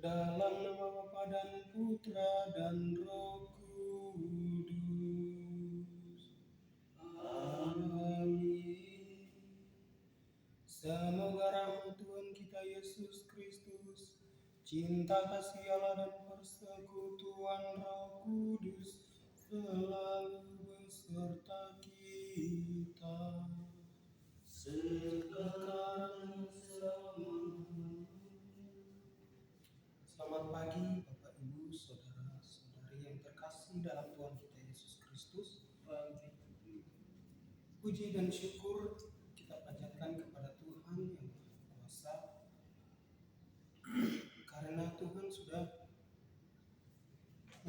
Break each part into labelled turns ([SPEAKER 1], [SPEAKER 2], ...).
[SPEAKER 1] Dalam nama Bapa dan Putra dan Roh Kudus. Amin. Semoga rahmat Tuhan kita Yesus Kristus, cinta kasih Allah dan persekutuan Roh Kudus selalu beserta kita sekarang selamanya. Selamat pagi Bapak Ibu Saudara-saudari yang terkasih dalam Tuhan kita Yesus Kristus. Puji dan syukur kita panjatkan kepada Tuhan yang Maha Kuasa, karena Tuhan sudah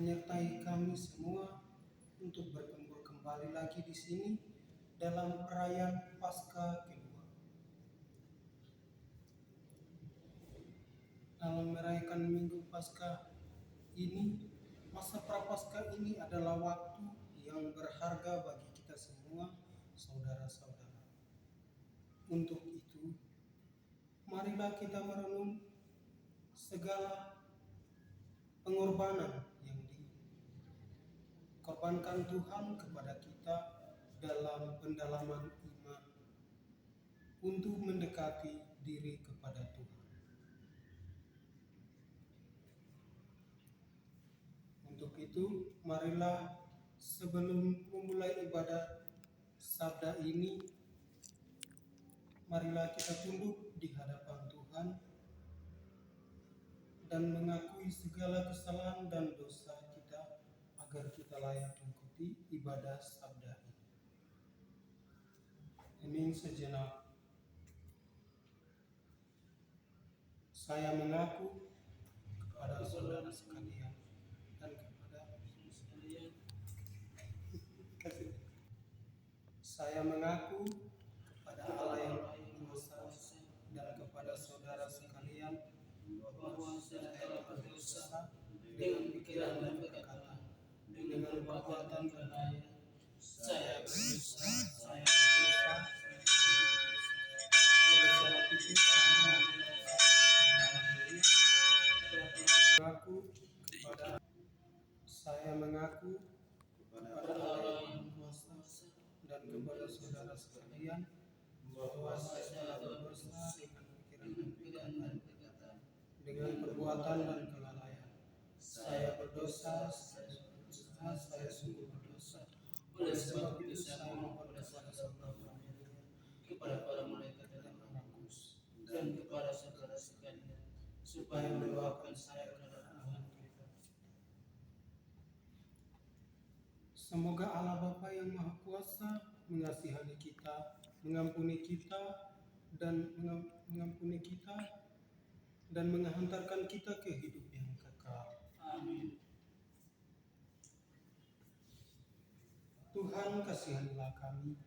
[SPEAKER 1] menyertai kami semua untuk berkumpul kembali lagi di sini dalam perayaan Paskah kedua. Dalam merayakan Minggu Paskah ini, masa Prapaskah ini adalah waktu yang berharga bagi kita semua, saudara-saudara. Untuk itu, marilah kita merenung segala pengorbanan yang dikorbankan Tuhan kepada kita dalam pendalaman iman untuk mendekati diri kepada Tuhan. Untuk itu, marilah sebelum memulai ibadah sabda ini, marilah kita tunduk di hadapan Tuhan dan mengakui segala kesalahan dan dosa kita agar kita layak mengikuti ibadah sabda ini. Hening sejenak. Saya mengaku kepada saudara sekalian dan kepada sekalian. Saya mengaku kepada Allah yang Maha Kuasa dan kepada saudara sekalian bahwa saya telah berdosa dengan pikiran dan perkataan, dengan perbuatan dan daya. Saya berdosa. Saya mengaku kepada Allah yang Kuasa dan kepada saudara sekalian bahwa saya telah berdosa dengan pikiran dan perkataan, dengan perbuatan dan kelalaian. Saya berdosa, saya sungguh berdosa. Oleh sebab itu saya mohon kepada saudara, kepada para malaikat dan roh kudus, dan kepada saudara sekalian, supaya mendoakan saya kepada Tuhan kita. Semoga Allah Bapa yang Maha Kuasa mengasihani kita, mengampuni kita, dan menghantarkan kita ke hidup yang kekal. Amin. Tuhan kasihanilah kami.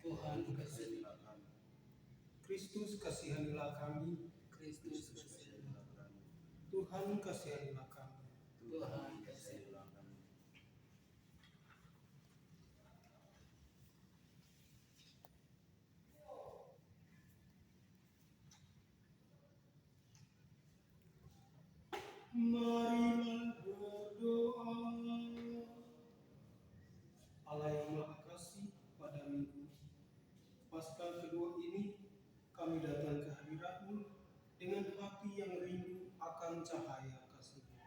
[SPEAKER 1] Tuhan kasihanilah kami. Kristus kasihanilah kami. Kristus kasihanilah kami. Tuhan kasihanilah kami. Tuhan kasihanilah kami. Marilah berdoa. Allah yang Maha Kasih, pada Minggu Paskah kedua ini kami datang ke hadirat-Mu dengan hati yang rindu akan cahaya kasih-Mu.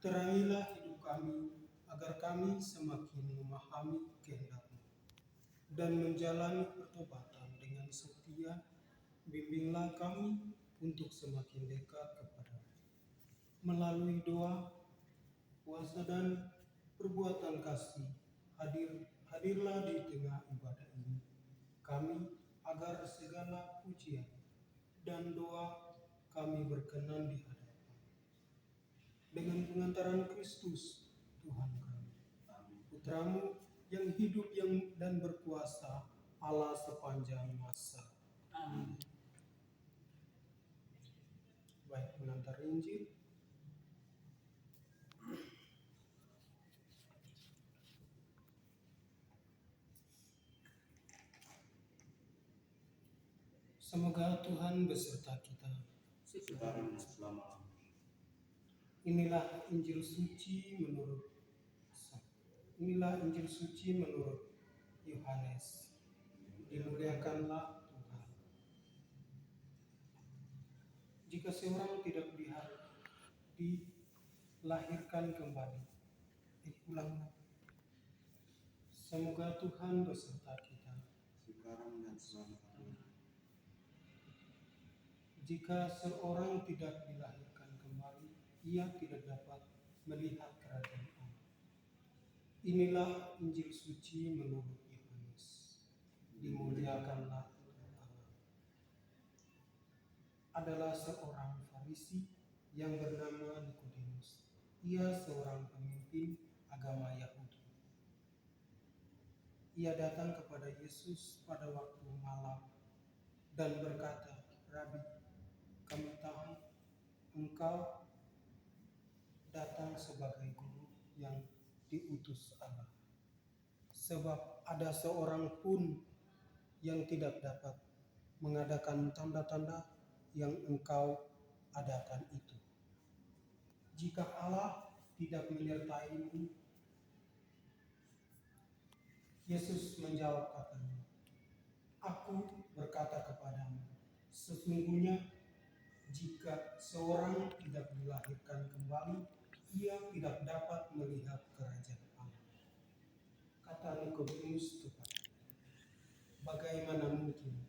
[SPEAKER 1] Terangilah hidup kami agar kami semakin memahami kehendak-Mu dan menjalani pertobatan dengan setia. Bimbinglah kami untuk semakin dekat kepada-Mu. Melalui doa, puasa dan perbuatan kasih, hadirlah di tengah ibadah ini kami, agar segala pujian dan doa kami berkenan di hadapan dengan pengantaran Kristus Tuhan kami, Putra-Mu yang hidup dan berkuasa Allah sepanjang masa. Amin. Baik, pengantar Injil. Semoga Tuhan beserta kita. sekarang dan selama-lamanya. Inilah Injil suci menurut Yohanes. Dimuliakanlah Tuhan. Jika seorang tidak dilahirkan kembali, ulanglah. Semoga Tuhan beserta kita sekarang dan selama-lamanya. Jika seorang tidak dilahirkan kembali, ia tidak dapat melihat kerajaan Allah. Inilah Injil suci menurut Yohanes. Dimuliakanlah Allah. Adalah seorang Farisi yang bernama Nikodemus. Ia seorang pemimpin agama Yahudi. Ia datang kepada Yesus pada waktu malam dan berkata, "Rabi, kami tahu engkau datang sebagai guru yang diutus Allah. Sebab ada seorang pun yang tidak dapat mengadakan tanda-tanda yang engkau adakan itu, jika Allah tidak menyertai-Mu." Yesus menjawab katanya, "Aku berkata kepadamu, sesungguhnya jika seorang tidak dilahirkan kembali, ia tidak dapat melihat kerajaan Allah." Kata Nikodemus kepadanya, "Bagaimana mungkin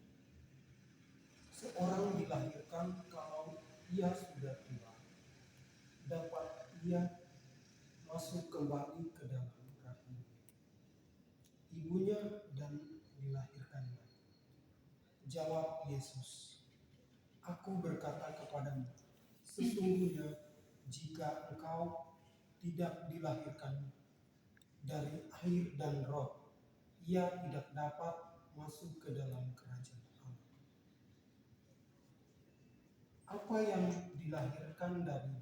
[SPEAKER 1] seorang dilahirkan kalau ia sudah tua? Dapat ia masuk kembali ke dalam rahim ibunya dan dilahirkan lagi?" Jawab Yesus, "Aku berkata kepadamu, sesungguhnya jika engkau tidak dilahirkan dari air dan roh, ia tidak dapat masuk ke dalam kerajaan Allah. Apa yang dilahirkan dari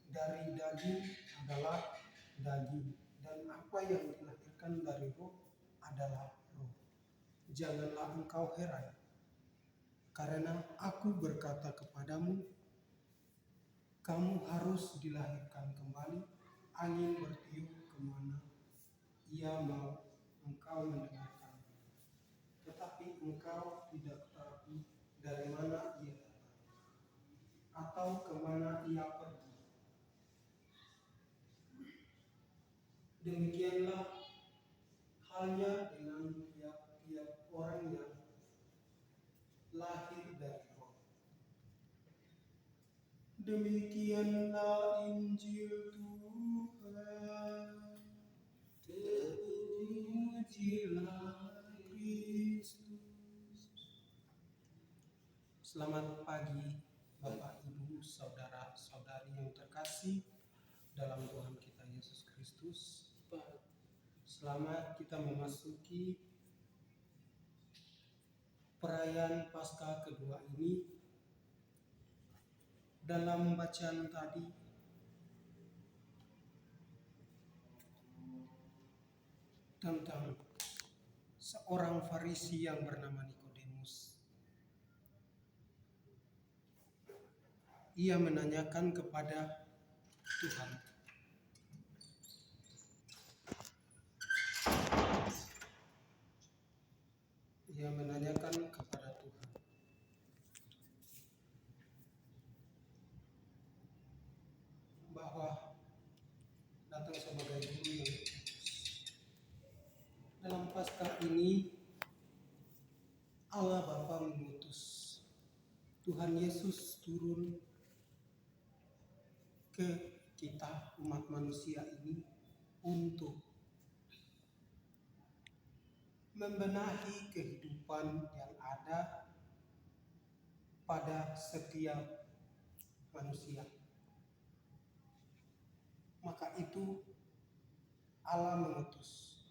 [SPEAKER 1] daging adalah daging, dan apa yang dilahirkan dari roh adalah roh. Janganlah engkau heran, karena aku berkata kepadamu, kamu harus dilahirkan kembali. Angin bertiup kemana ia mau, engkau mendengarkan, tetapi engkau tidak tahu dari mana ia datang atau kemana ia pergi. Demikianlah halnya dengan tiap-tiap orang yang lahir dari roh." Demikianlah Injil Tuhan. Terpujilah Kristus. Selamat pagi Bapak, Ibu, saudara-saudari yang terkasih dalam Tuhan kita Yesus Kristus. Selamat kita memasuki perayaan Paskah kedua ini. Dalam bacaan tadi tentang seorang Farisi yang bernama Nikodemus. Ia menanyakan kepada Tuhan, bahwa datang sebagai guru yang dalam Paskah ini Allah Bapa mengutus Tuhan Yesus turun ke kita umat manusia ini untuk membenahi kehidupan yang ada pada setiap manusia. Maka itu Allah mengutus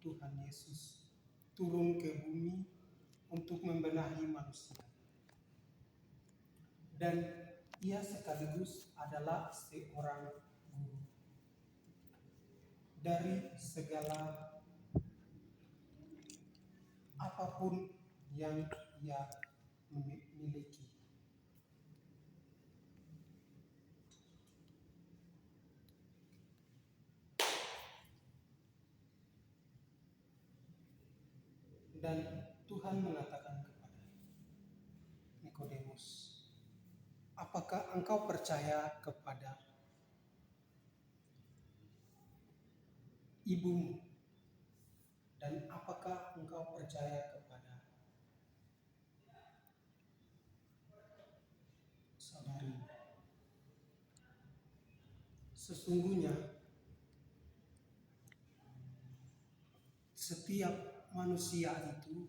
[SPEAKER 1] Tuhan Yesus turun ke bumi untuk membenahi manusia. Dan ia sekaligus adalah seorang guru. Dari segala apapun yang ia miliki, Dan Tuhan mengatakan kepada Nikodemus, apakah engkau percaya kepada ibumu? Dan apakah engkau percaya kepada saudarimu? Sesungguhnya setiap manusia itu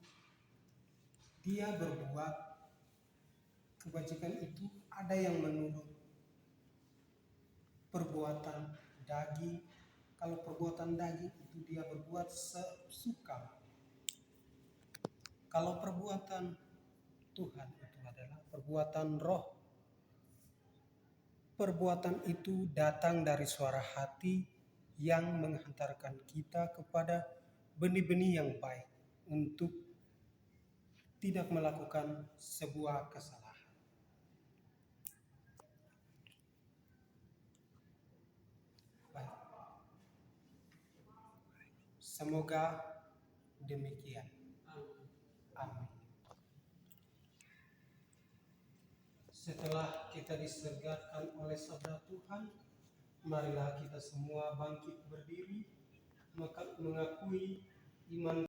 [SPEAKER 1] dia berbuat kebajikan itu ada yang menurut perbuatan daging. Kalau perbuatan daging itu dia berbuat sesuka. Kalau perbuatan Tuhan itu adalah perbuatan roh. Perbuatan itu datang dari suara hati yang menghantarkan kita kepada benih-benih yang baik untuk tidak melakukan sebuah kesalahan. Baik. Semoga demikian. Amin. Setelah kita disegarkan oleh sabda Tuhan, marilah kita semua bangkit berdiri, mengakui iman